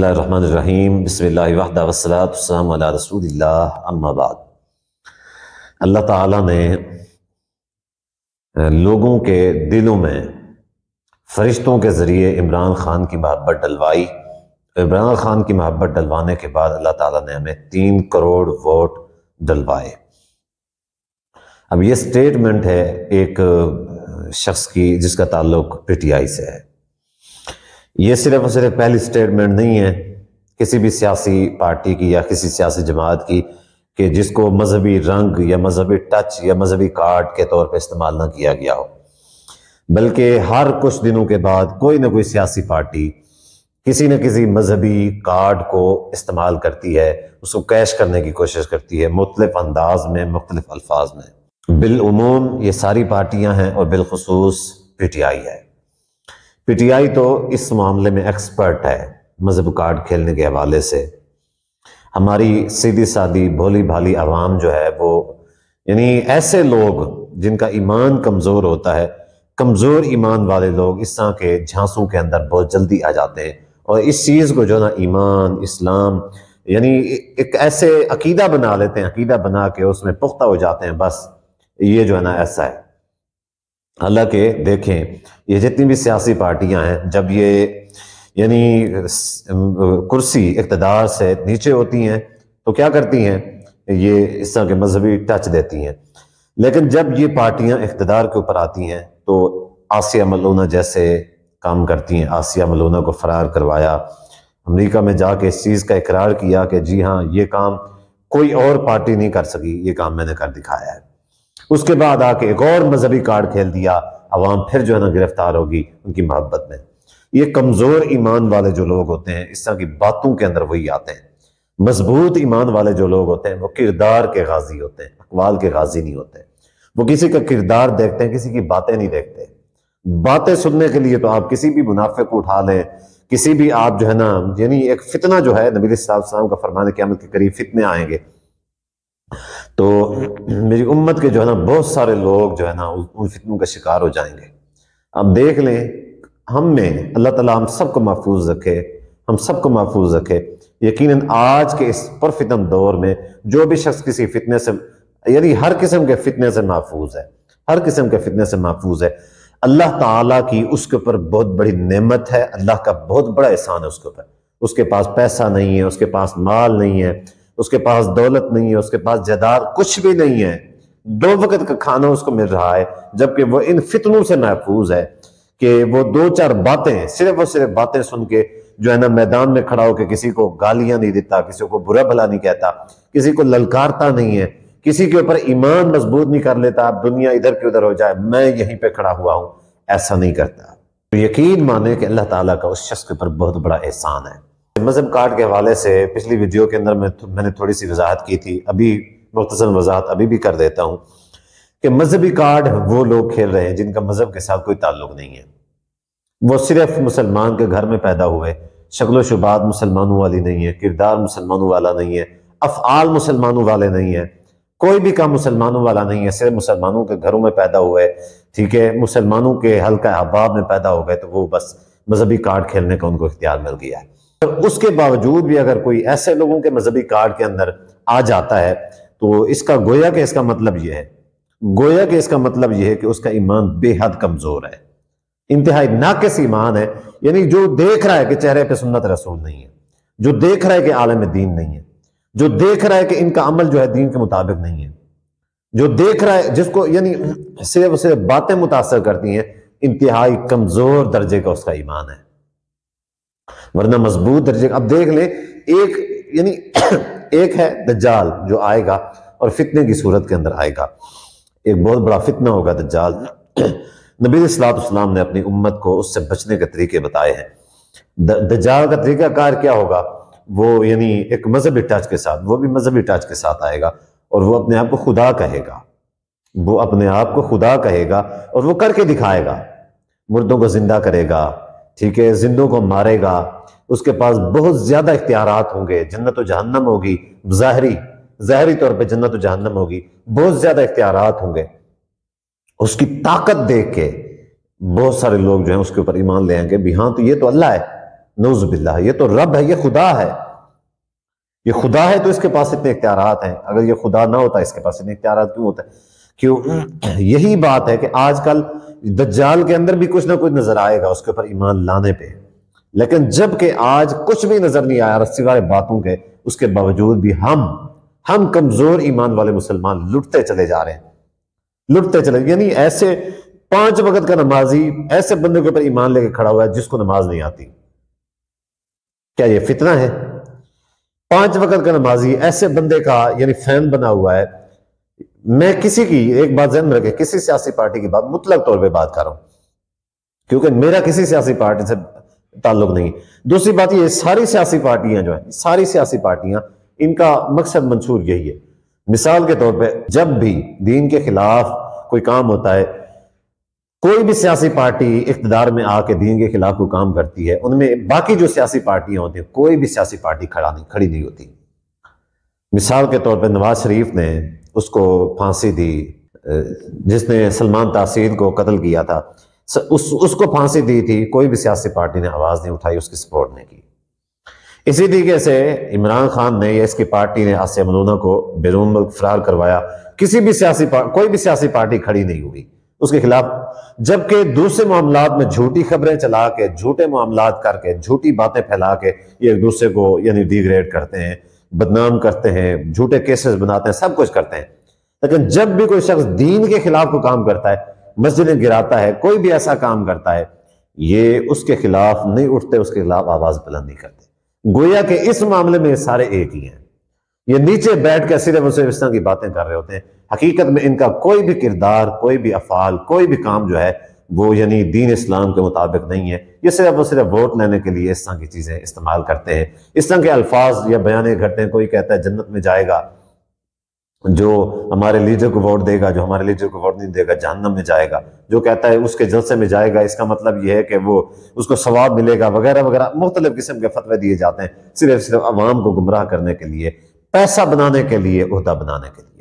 بسم اللہ الرحمن الرحیم بسم اللہ وحدہ والصلاۃ والسلام علی رسول اللہ اما بعد۔ اللہ تعالیٰ نے لوگوں کے دلوں میں فرشتوں کے ذریعے عمران خان کی محبت ڈلوائی۔ عمران خان کی محبت ڈلوانے کے بعد اللہ تعالیٰ نے ہمیں 3 کروڑ ووٹ ڈلوائے۔ اب یہ سٹیٹمنٹ ہے ایک شخص کی جس کا تعلق پی ٹی آئی سے ہے۔ یہ صرف اور صرف پہلی سٹیٹمنٹ نہیں ہے کسی بھی سیاسی پارٹی کی یا کسی سیاسی جماعت کی کہ جس کو مذہبی رنگ یا مذہبی ٹچ یا مذہبی کارڈ کے طور پہ استعمال نہ کیا گیا ہو، بلکہ ہر کچھ دنوں کے بعد کوئی نہ کوئی سیاسی پارٹی کسی نہ کسی مذہبی کارڈ کو استعمال کرتی ہے، اس کو کیش کرنے کی کوشش کرتی ہے مختلف انداز میں، مختلف الفاظ میں۔ بالعموم یہ ساری پارٹیاں ہیں اور بالخصوص پی ٹی آئی ہے۔ پی ٹی آئی تو اس معاملے میں ایکسپرٹ ہے مذہب کارڈ کھیلنے کے حوالے سے۔ ہماری سیدھی سادی بھولی بھالی عوام جو ہے وہ یعنی ایسے لوگ جن کا ایمان کمزور ہوتا ہے، کمزور ایمان والے لوگ اس طرح کے جھانسوں کے اندر بہت جلدی آ جاتے ہیں اور اس چیز کو جو نا ایمان اسلام یعنی ایک ایسے عقیدہ بنا لیتے ہیں، عقیدہ بنا کے اس میں پختہ ہو جاتے ہیں، بس یہ جو ہے نا ایسا ہے۔ حالانکہ دیکھیں یہ جتنی بھی سیاسی پارٹیاں ہیں، جب یہ یعنی کرسی اقتدار سے نیچے ہوتی ہیں تو کیا کرتی ہیں، یہ اس طرح کے مذہبی ٹچ دیتی ہیں، لیکن جب یہ پارٹیاں اقتدار کے اوپر آتی ہیں تو آسیہ ملونہ جیسے کام کرتی ہیں۔ آسیہ ملونہ کو فرار کروایا، امریکہ میں جا کے اس چیز کا اقرار کیا کہ جی ہاں یہ کام کوئی اور پارٹی نہیں کر سکی، یہ کام میں نے کر دکھایا ہے۔ اس کے بعد آ کے ایک اور مذہبی کارڈ کھیل دیا، عوام پھر جو ہے نا گرفتار ہوگی ان کی محبت میں۔ یہ کمزور ایمان والے جو لوگ ہوتے ہیں اس طرح کی باتوں کے اندر وہی آتے ہیں۔ مضبوط ایمان والے جو لوگ ہوتے ہیں وہ کردار کے غازی ہوتے ہیں، اقوال کے غازی نہیں ہوتے۔ وہ کسی کا کردار دیکھتے ہیں، کسی کی باتیں نہیں دیکھتے۔ باتیں سننے کے لیے تو آپ کسی بھی منافق کو اٹھا لیں، کسی بھی آپ جو ہے نا یعنی ایک فتنہ جو ہے، نبی صلی اللہ علیہ وسلم کا فرمان ہے قیامت کے قریب فتنے آئیں گے، تو میری امت کے جو ہے نا بہت سارے لوگ جو ہے نا ان فتنوں کا شکار ہو جائیں گے۔ اب دیکھ لیں ہم میں اللہ تعالیٰ ہم سب کو محفوظ رکھے، ہم سب کو محفوظ رکھے۔ یقیناً آج کے اس پرفتن دور میں جو بھی شخص کسی فتنے سے یعنی ہر قسم کے فتنے سے محفوظ ہے، ہر قسم کے فتنے سے محفوظ ہے۔ اللہ تعالیٰ کی اس کے اوپر بہت بڑی نعمت ہے، اللہ کا بہت بڑا احسان ہے اس کے اوپر۔ اس کے پاس پیسہ نہیں ہے، اس کے پاس مال نہیں ہے، اس کے پاس دولت نہیں ہے، اس کے پاس جائیداد کچھ بھی نہیں ہے، 2 وقت کا کھانا اس کو مل رہا ہے، جبکہ وہ ان فتنوں سے محفوظ ہے کہ وہ 2-4 باتیں صرف اور صرف باتیں سن کے جو ہے نا میدان میں کھڑا ہو کے کسی کو گالیاں نہیں دیتا، کسی کو برا بھلا نہیں کہتا، کسی کو للکارتا نہیں ہے، کسی کے اوپر ایمان مضبوط نہیں کر لیتا، دنیا ادھر کی ادھر ہو جائے میں یہیں پہ کھڑا ہوا ہوں، ایسا نہیں کرتا۔ تو یقین مانے کہ اللہ تعالیٰ کا اس شخص کے اوپر بہت بڑا احسان ہے۔ مذہب کارڈ کے حوالے سے پچھلی ویڈیو کے اندر میں نے تھوڑی سی وضاحت کی تھی، ابھی مختصر وضاحت ابھی بھی کر دیتا ہوں کہ مذہبی کارڈ وہ لوگ کھیل رہے ہیں جن کا مذہب کے ساتھ کوئی تعلق نہیں ہے۔ وہ صرف مسلمان کے گھر میں پیدا ہوئے، شکل و شبات مسلمانوں والی نہیں ہے، کردار مسلمانوں والا نہیں ہے، افعال مسلمانوں والے نہیں ہیں، کوئی بھی کام مسلمانوں والا نہیں ہے، صرف مسلمانوں کے گھروں میں پیدا ہوئے، ٹھیک ہے، مسلمانوں کے حلقہ احباب میں پیدا ہو گئے، تو وہ بس مذہبی کارڈ کھیلنے کا ان کو اختیار مل گیا ہے۔ اس کے باوجود بھی اگر کوئی ایسے لوگوں کے مذہبی کارڈ کے اندر آ جاتا ہے تو اس کا گویا کہ اس کا مطلب یہ ہے، گویا کہ اس کا مطلب یہ ہے کہ اس کا ایمان بے حد کمزور ہے، انتہائی ناقص ایمان ہے۔ یعنی جو دیکھ رہا ہے کہ چہرے پہ سنت رسول نہیں ہے، جو دیکھ رہا ہے کہ عالم دین نہیں ہے، جو دیکھ رہا ہے کہ ان کا عمل جو ہے دین کے مطابق نہیں ہے، جو دیکھ رہا ہے جس کو یعنی صرف باتیں متاثر کرتی ہیں، انتہائی کمزور درجے کا اس کا ایمان ہے، ورنہ مضبوط درجے کا۔ اب دیکھ لیں ایک ہے دجال جو آئے گا اور فتنے کی صورت کے اندر آئے گا، ایک بہت بڑا فتنہ ہوگا دجال۔ نبی صلی اللہ علیہ وسلم نے اپنی امت کو اس سے بچنے کے طریقے بتائے ہیں۔ دجال کا طریقہ کار کیا ہوگا، وہ یعنی ایک مذہبی ٹچ کے ساتھ، وہ بھی مذہبی ٹچ کے ساتھ آئے گا اور وہ اپنے آپ کو خدا کہے گا، وہ اپنے آپ کو خدا کہے گا اور وہ کر کے دکھائے گا، مردوں کو زندہ کرے گا، ٹھیک ہے، زندوں کو مارے گا، اس کے پاس بہت زیادہ اختیارات ہوں گے، جنت و جہنم ہوگی، ظاہری طور پہ جنت و جہنم ہوگی، بہت زیادہ اختیارات ہوں گے۔ اس کی طاقت دیکھ کے بہت سارے لوگ جو ہیں اس کے اوپر ایمان لے آئیں گے بھی ہاں تو یہ تو اللہ ہے، نعوذ باللہ، یہ تو رب ہے، یہ خدا ہے، یہ خدا ہے تو اس کے پاس اتنے اختیارات ہیں، اگر یہ خدا نہ ہوتا اس کے پاس اتنے اختیارات کیوں ہوتے ہیں؟ کیوں؟ یہی بات ہے کہ آج کل دجال کے اندر بھی کچھ نہ کچھ نظر آئے گا اس کے اوپر ایمان لانے پہ، لیکن جب کہ آج کچھ بھی نظر نہیں آیا سوائے باتوں کے، اس کے باوجود بھی ہم کمزور ایمان والے مسلمان لٹتے چلے جا رہے ہیں، لٹتے چلے، یعنی ایسے 5 وقت کا نمازی ایسے بندے کے اوپر ایمان لے کے کھڑا ہوا ہے جس کو نماز نہیں آتی۔ کیا یہ فتنہ ہے؟ 5 وقت کا نمازی ایسے بندے کا یعنی فین بنا ہوا ہے۔ میں کسی کی ایک بات ذہن میں رکھے، کسی سیاسی پارٹی کی بات مطلق طور پہ بات کر رہا ہوں کیونکہ میرا کسی سیاسی پارٹی سے تعلق نہیں۔ دوسری بات یہ ساری سیاسی پارٹیاں جو ہیں، ساری سیاسی پارٹیاں، ان کا مقصد منشور یہی ہے۔ مثال کے طور پہ جب بھی دین کے خلاف کوئی کام ہوتا ہے، کوئی بھی سیاسی پارٹی اقتدار میں آ کے دین کے خلاف کوئی کام کرتی ہے، ان میں باقی جو سیاسی پارٹیاں ہوتی ہیں کوئی بھی سیاسی پارٹی کھڑی نہیں ہوتی۔ مثال کے طور پہ نواز شریف نے اس کو پھانسی دی، جس نے سلمان تحصیل کو قتل کیا تھا، اس کو پھانسی دی تھی، کوئی بھی سیاسی پارٹی نے آواز نہیں اٹھائی، اس کی سپورٹ نہیں کی۔ اسی طریقے سے عمران خان نے یا اس کی پارٹی نے آسیہ ملونہ کو بیرون ملک فرار کروایا، کوئی بھی سیاسی پارٹی کھڑی نہیں ہوئی اس کے خلاف، جبکہ دوسرے معاملات میں جھوٹی خبریں چلا کے، جھوٹے معاملات کر کے، جھوٹی باتیں پھیلا کے یہ ایک دوسرے کو یعنی ڈیگریڈ کرتے ہیں، بدنام کرتے ہیں، جھوٹے کیسز بناتے ہیں، سب کچھ کرتے ہیں۔ لیکن جب بھی کوئی شخص دین کے خلاف کوئی کام کرتا ہے، مسجدیں گراتا ہے، کوئی بھی ایسا کام کرتا ہے، یہ اس کے خلاف نہیں اٹھتے، اس کے خلاف آواز بلند نہیں کرتے، گویا کہ اس معاملے میں سارے ایک ہی ہیں۔ یہ نیچے بیٹھ کے صرف اس طرح کی باتیں کر رہے ہوتے ہیں، حقیقت میں ان کا کوئی بھی کردار، کوئی بھی افعال، کوئی بھی کام جو ہے وہ یعنی دین اسلام کے مطابق نہیں ہے۔ یہ صرف اور صرف ووٹ لینے کے لیے اس طرح کی چیزیں استعمال کرتے ہیں، اس طرح کے الفاظ یا بیانے کرتے ہیں۔ کوئی کہتا ہے جنت میں جائے گا جو ہمارے لیڈر کو ووٹ دے گا، جو ہمارے لیڈر کو ووٹ نہیں دے گا جہنم میں جائے گا، جو کہتا ہے اس کے جلسے میں جائے گا اس کا مطلب یہ ہے کہ وہ اس کو ثواب ملے گا، وغیرہ وغیرہ مختلف قسم کے فتوے دیے جاتے ہیں، صرف عوام کو گمراہ کرنے کے لیے، پیسہ بنانے کے لیے، عہدہ بنانے کے لیے۔